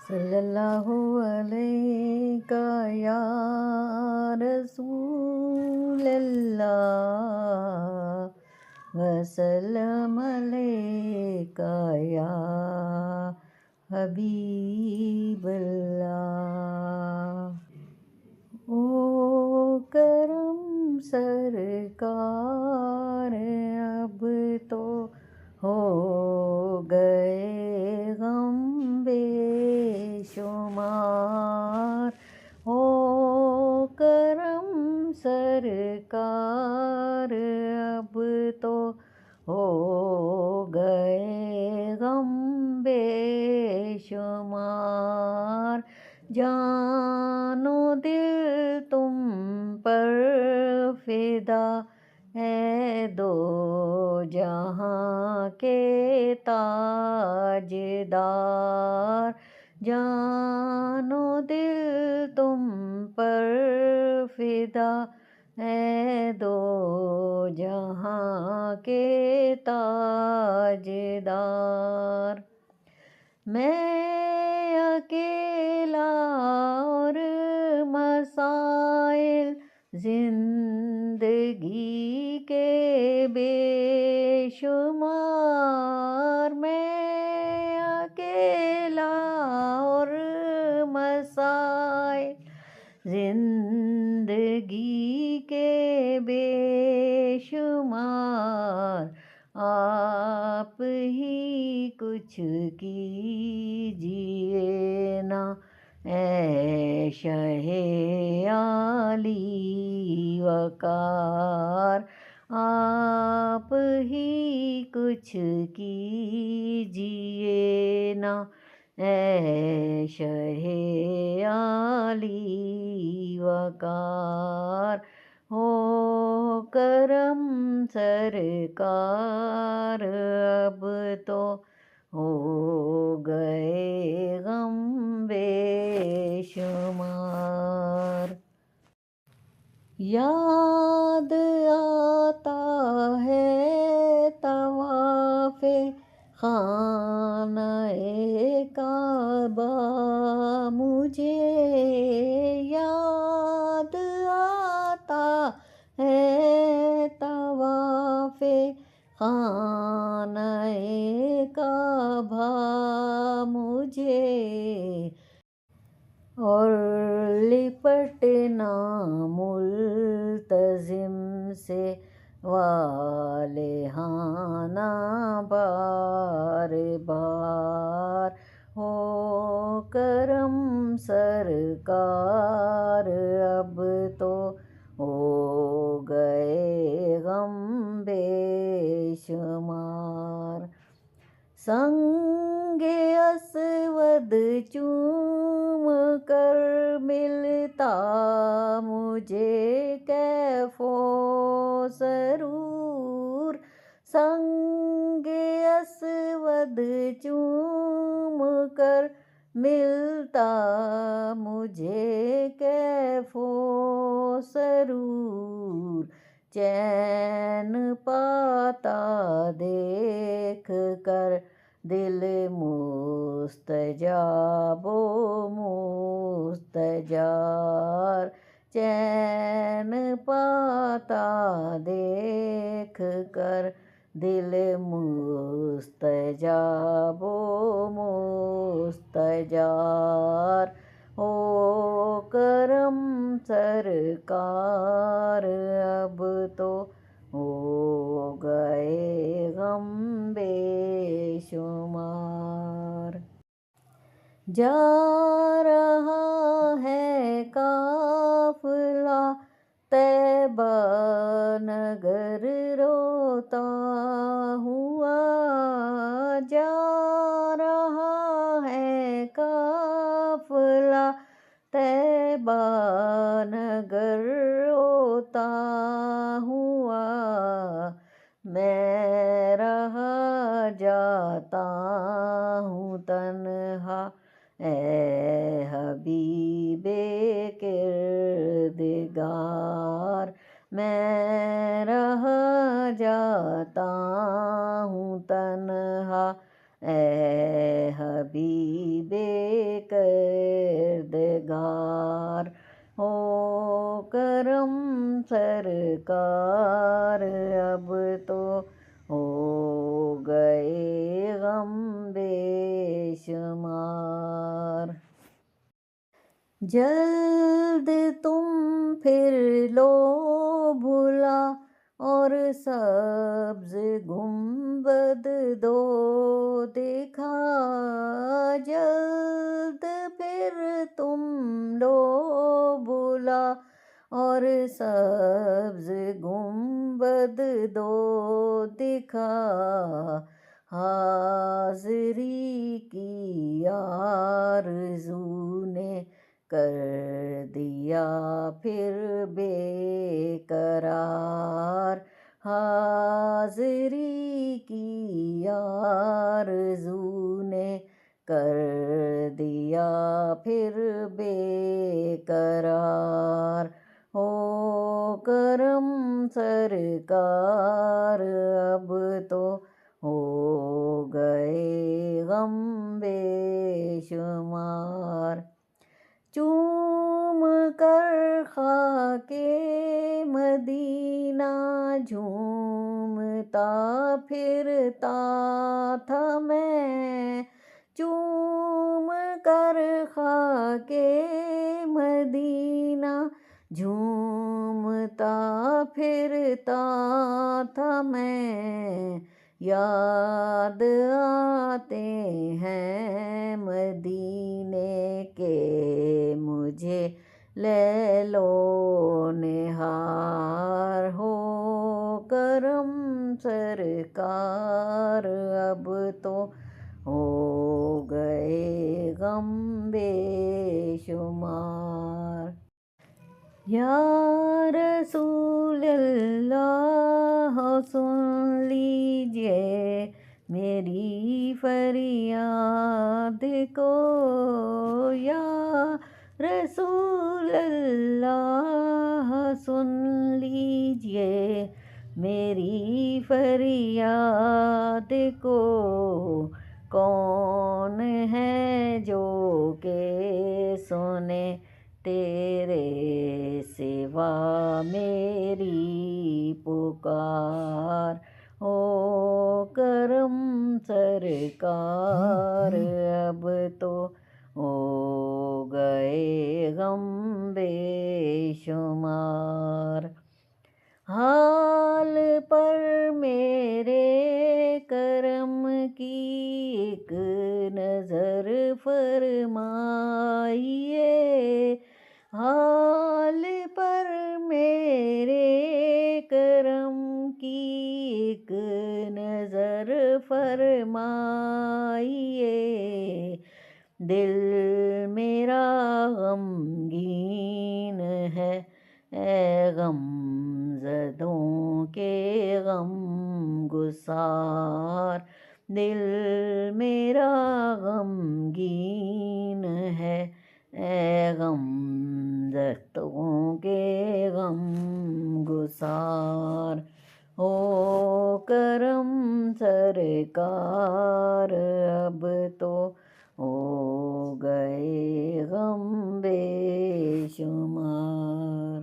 صلی اللہ علیہ یا رسول اللہ وسلم علیک یا حبیب اللہ۔ او کرم سرکار اب تو ہو گئے غم بے شمار۔ او کرم سرکار اب تو ہو گئے غم بے شمار۔ جان و دل تم پر فدا ہے دو جہاں کے تاجدار۔ جان و دل تم پر فدا ہے دو جہاں کے تاجدار۔ میں اکیلا اور مسائل زندگی کے بے شمار۔ میں اکیلا اور مسائل زندگی کے بے شمار۔ آپ ہی کچھ کیجیے نا اے شہ عالی وقار۔ آپ ہی کچھ کیجیے نا اے شہ عالی وقار۔ ہو کرم سرکار اب تو ہو گئے غم بے شمار۔ یاد آتا ہے طواف خانہ کعبہ مجھے۔ یاد آتا ہے طواف خانہ کعبہ مجھے۔ اور لپٹنا ملتزم سے والہانہ بار بار۔ ہو کرم سرکار اب تو ہو گئے غم بے شمار۔ سنگ اسود چوم کر ملتا مجھے کیف و سرور۔ سنگ اسود چوم کر ملتا مجھے کیف و سرور۔ چین پاتا دیکھ کر دل مستجاب و مستجار۔ چین پاتا دیکھ کر دل مستجاب و مستجار۔ ہو کرم سرکار اب تو ہو گئے غم بے شمار۔ جا رہا ہے قافلہ طیبہ نگر روتا ہوا۔ جا رہا ہے قافلہ طیبہ نگر روتا ہوا۔ میں رہا جاتا ہوں تنہا اے حبیب کردگار۔ میں رہا جاتا ہوں تنہا اے حبیب کردگار۔ سرکار اب تو ہو گئے غم بے شمار۔ جلد تم پھر لو بھلا اور سبز گنبد دو دکھا، جلد پھر تم لو بھلا اور سبز گنبد دو دکھا، حاضری کی آرزو نے کر دیا پھر بے قرار، حاضری کی آرزو نے کر دیا پھر بے قرار۔ ہو کرم سرکار اب تو ہو گئے غم بے شمار۔ چوم کر خاک مدینہ جھومتا پھرتا تھا میں، چوم کر خاک مدینہ جھومتا پھرتا تھا میں، یاد آتے ہیں مدینے کے مجھے لیل و نہار۔ ہو کرم سرکار اب تو ہو گئے غم بے شمار۔ یا رسول اللہ سن لیجئے میری فریاد کو، یا رسول اللہ سن لیجئے میری فریاد کو، کون ہے جو کہ سنے تیرے سوا میری پکار۔ ہو کرم سرکار اب تو ہو گئے غم بے شمار۔ حال پر میرے کرم کی ایک نظر فرمائیے، حال پر میرے کرم کی ایک نظر فرمائیے، دل میرا غمگین ہے اے غم زدوں کے غم گسار، دل میرا غمگین ہے اے غم زدوں کے غم گسار۔ ہو کرم سرکار اب تو ہو گئے غم بے شمار۔